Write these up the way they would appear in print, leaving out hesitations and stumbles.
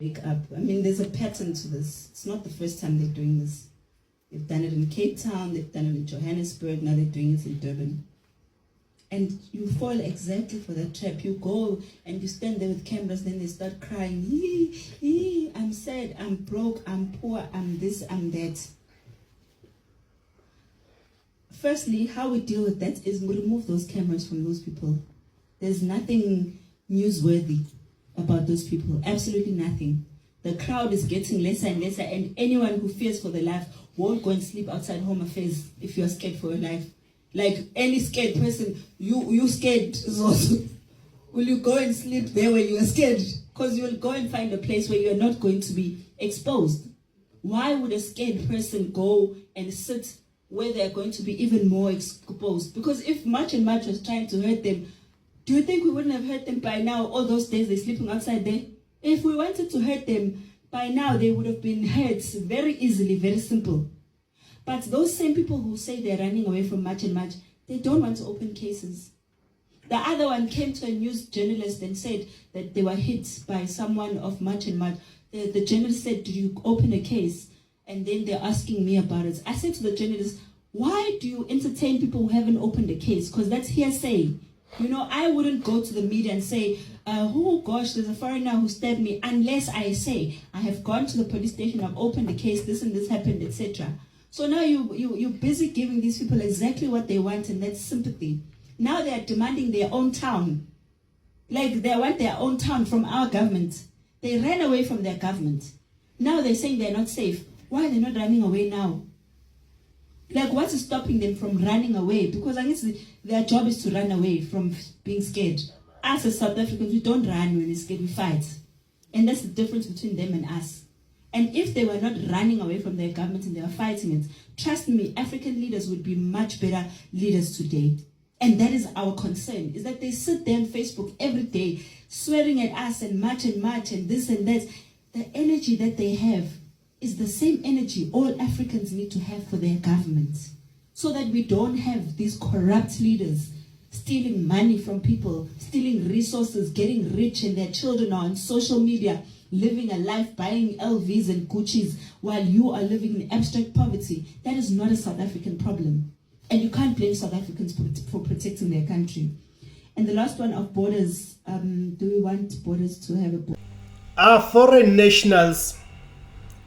wake up. I mean, there's a pattern to this. It's not the first time they're doing this. They've done it in Cape Town, they've done it in Johannesburg, now they're doing it in Durban. And you fall exactly for that trap. You go and you stand there with cameras, then they start crying, I'm sad, I'm broke, I'm poor, I'm this, I'm that. Firstly, how we deal with that is we remove those cameras from those people. There's nothing newsworthy about those people, absolutely nothing. The crowd is getting lesser and lesser, and anyone who fears for their life won't go and sleep outside Home Affairs if you're scared for your life. Like any scared person, you scared. So will you go and sleep there when you're scared? Because you'll go and find a place where you're not going to be exposed. Why would a scared person go and sit where they're going to be even more exposed? Because if Much and Much was trying to hurt them, do you think we wouldn't have hurt them by now? All those days they're sleeping outside there? If we wanted to hurt them, by now they would have been hurt very easily, very simple. But those same people who say they're running away from Much and Much, they don't want to open cases. The other one came to a news journalist and said that they were hit by someone of Much and Much. The journalist said, did you open a case? And then they're asking me about it. I said to the journalist, why do you entertain people who haven't opened a case? Because that's hearsay. You know, I wouldn't go to the media and say, oh gosh, there's a foreigner who stabbed me, unless I say, I have gone to the police station, I've opened the case, this and this happened, etc. So now you're busy giving these people exactly what they want, and that's sympathy. Now they are demanding their own town. Like they want their own town from our government. They ran away from their government. Now they're saying they're not safe. Why are they not running away now? Like, what is stopping them from running away? Because I guess their job is to run away from being scared. Us as South Africans, we don't run when we're scared, we fight. And that's the difference between them and us. And if they were not running away from their government and they were fighting it, trust me, African leaders would be much better leaders today. And that is our concern, is that they sit there on Facebook every day, swearing at us and Much and this and that. The energy that they have is the same energy all Africans need to have for their governments, so that we don't have these corrupt leaders stealing money from people, stealing resources, getting rich, and their children are on social media, living a life buying LVs and Gucci's while you are living in abstract poverty. That is not a South African problem. And you can't blame South Africans for protecting their country. And the last one of borders, do we want borders to have a border? Are foreign nationals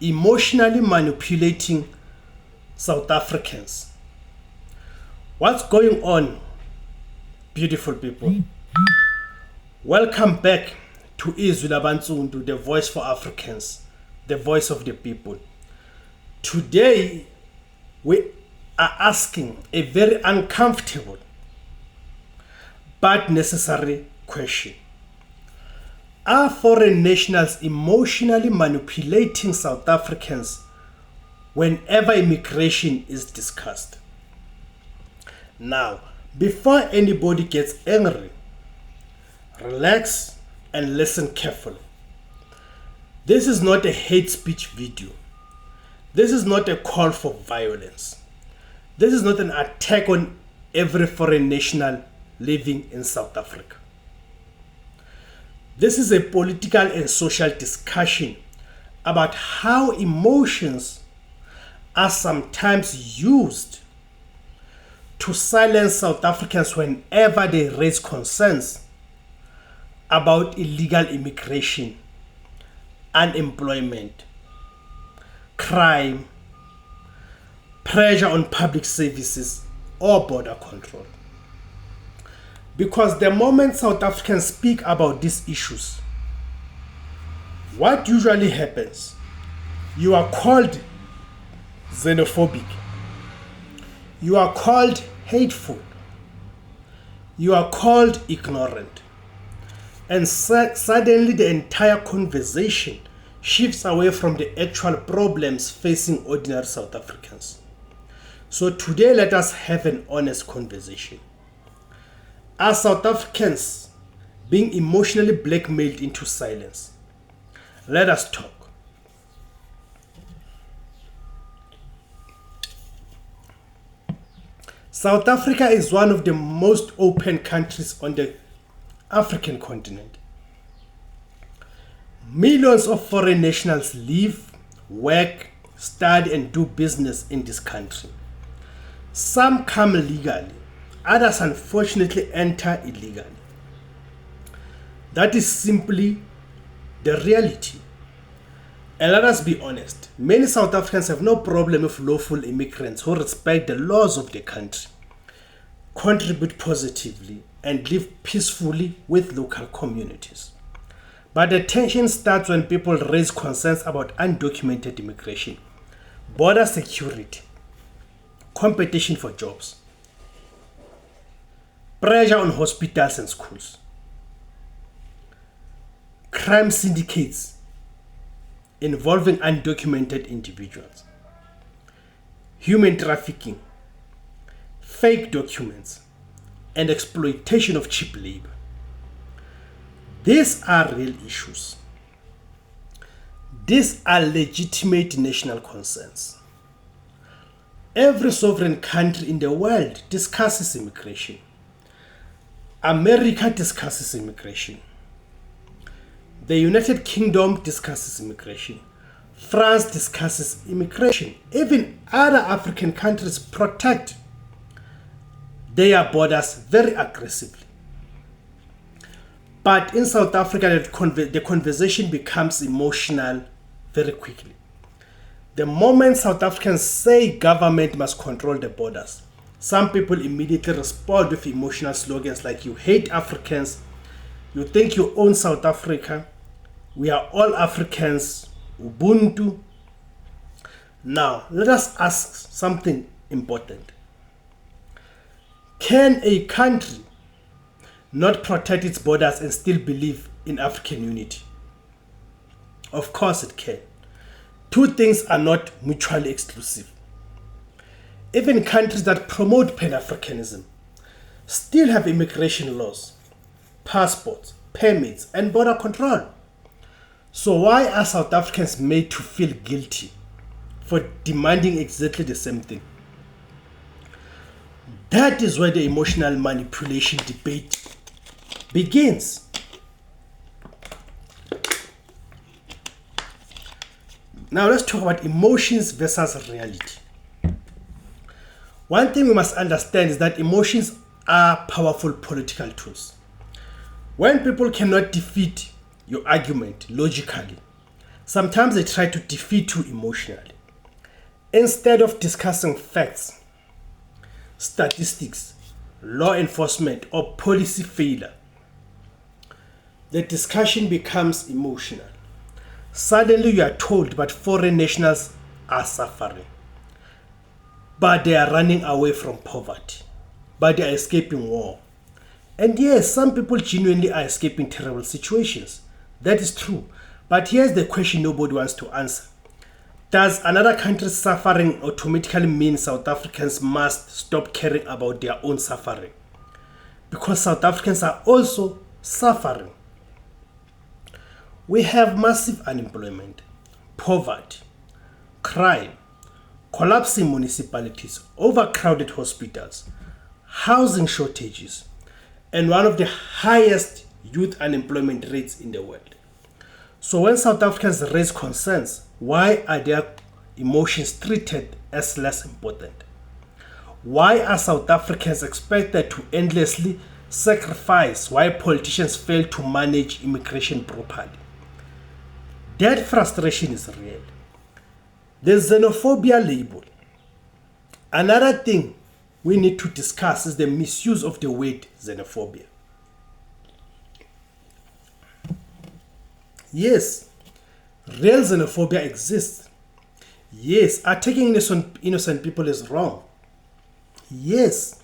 emotionally manipulating South Africans? What's going on, beautiful people? Welcome back to IZWI LABANSUNDU, the voice for Africans, the voice of the people. Today, we are asking a very uncomfortable but necessary question. Are foreign nationals emotionally manipulating South Africans whenever immigration is discussed? Now, before anybody gets angry, relax and listen carefully. This is not a hate speech video. This is not a call for violence. This is not an attack on every foreign national living in South Africa. This is a political and social discussion about how emotions are sometimes used to silence South Africans whenever they raise concerns about illegal immigration, unemployment, crime, pressure on public services, or border control. Because the moment South Africans speak about these issues, what usually happens? You are called xenophobic. You are called hateful. You are called ignorant. And suddenly the entire conversation shifts away from the actual problems facing ordinary South Africans. So today, let us have an honest conversation. Are South Africans being emotionally blackmailed into silence? Let us talk. South Africa is one of the most open countries on the African continent. Millions of foreign nationals live, work, study, and do business in this country. Some come legally, others unfortunately enter illegally. That is simply the reality. And let us be honest, many South Africans have no problem with lawful immigrants who respect the laws of the country, contribute positively, and live peacefully with local communities. But the tension starts when people raise concerns about undocumented immigration, border security, competition for jobs, pressure on hospitals and schools, crime syndicates involving undocumented individuals, human trafficking, fake documents, and exploitation of cheap labor. These are real issues. These are legitimate national concerns. Every sovereign country in the world discusses immigration. America discusses immigration. The United Kingdom discusses immigration. France discusses immigration. Even other African countries protect their borders very aggressively. But in South Africa, the conversation becomes emotional very quickly. The moment South Africans say government must control the borders, some people immediately respond with emotional slogans like "you hate Africans," "you think you own South Africa," "we are all Africans," "Ubuntu." Now, let us ask something important. Can a country not protect its borders and still believe in African unity? Of course it can. Two things are not mutually exclusive. Even countries that promote Pan-Africanism still have immigration laws, passports, permits, and border control. So why are South Africans made to feel guilty for demanding exactly the same thing? That is where the emotional manipulation debate begins. Now let's talk about emotions versus reality. One thing we must understand is that emotions are powerful political tools. When people cannot defeat your argument logically, sometimes they try to defeat you emotionally. Instead of discussing facts, statistics, law enforcement, or policy failure, the discussion becomes emotional. Suddenly you are told that foreign nationals are suffering, but they are running away from poverty, but they are escaping war. And yes, some people genuinely are escaping terrible situations. That is true. But here's the question nobody wants to answer. Does another country's suffering automatically mean South Africans must stop caring about their own suffering? Because South Africans are also suffering. We have massive unemployment, poverty, crime, collapsing municipalities, overcrowded hospitals, housing shortages, and one of the highest youth unemployment rates in the world. So when South Africans raise concerns, why are their emotions treated as less important? Why are South Africans expected to endlessly sacrifice while politicians fail to manage immigration properly? That frustration is real. The xenophobia label. Another thing we need to discuss is the misuse of the word xenophobia. Yes, real xenophobia exists. Yes, attacking innocent people is wrong. Yes,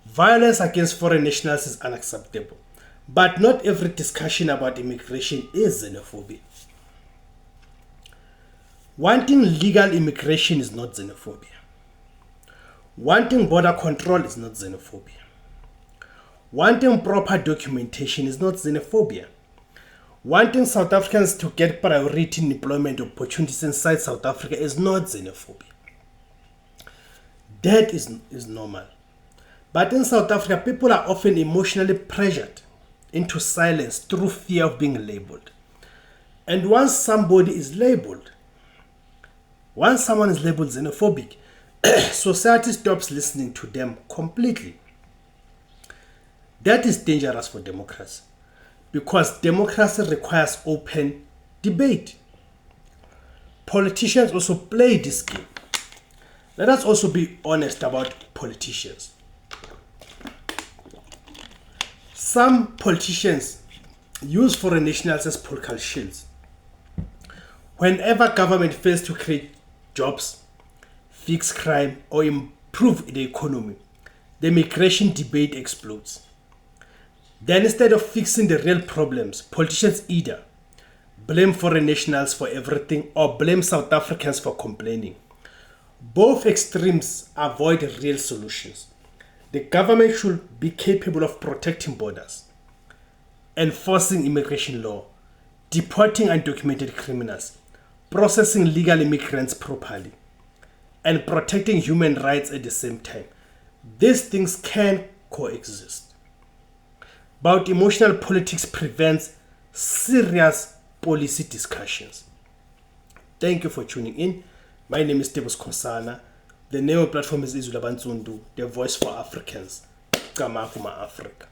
violence against foreign nationals is unacceptable. But not every discussion about immigration is xenophobia. Wanting legal immigration is not xenophobia. Wanting border control is not xenophobia. Wanting proper documentation is not xenophobia. Wanting South Africans to get priority in employment opportunities inside South Africa is not xenophobia. That is normal. But in South Africa, people are often emotionally pressured into silence through fear of being labeled. And once someone is labeled xenophobic, society stops listening to them completely. That is dangerous for democracy, because democracy requires open debate. Politicians also play this game. Let us also be honest about politicians. Some politicians use foreign nationals as political shields. Whenever government fails to create jobs, fix crime, or improve the economy, the migration debate explodes. Then instead of fixing the real problems, politicians either blame foreign nationals for everything or blame South Africans for complaining. Both extremes avoid real solutions. The government should be capable of protecting borders, enforcing immigration law, deporting undocumented criminals, processing legal immigrants properly, and protecting human rights at the same time. These things can coexist. But emotional politics prevents serious policy discussions. Thank you for tuning in. My name is SEKHOSANA. The name of the platform is IZWI LABANSUNDU, the voice for Africans. Kamakuma Africa.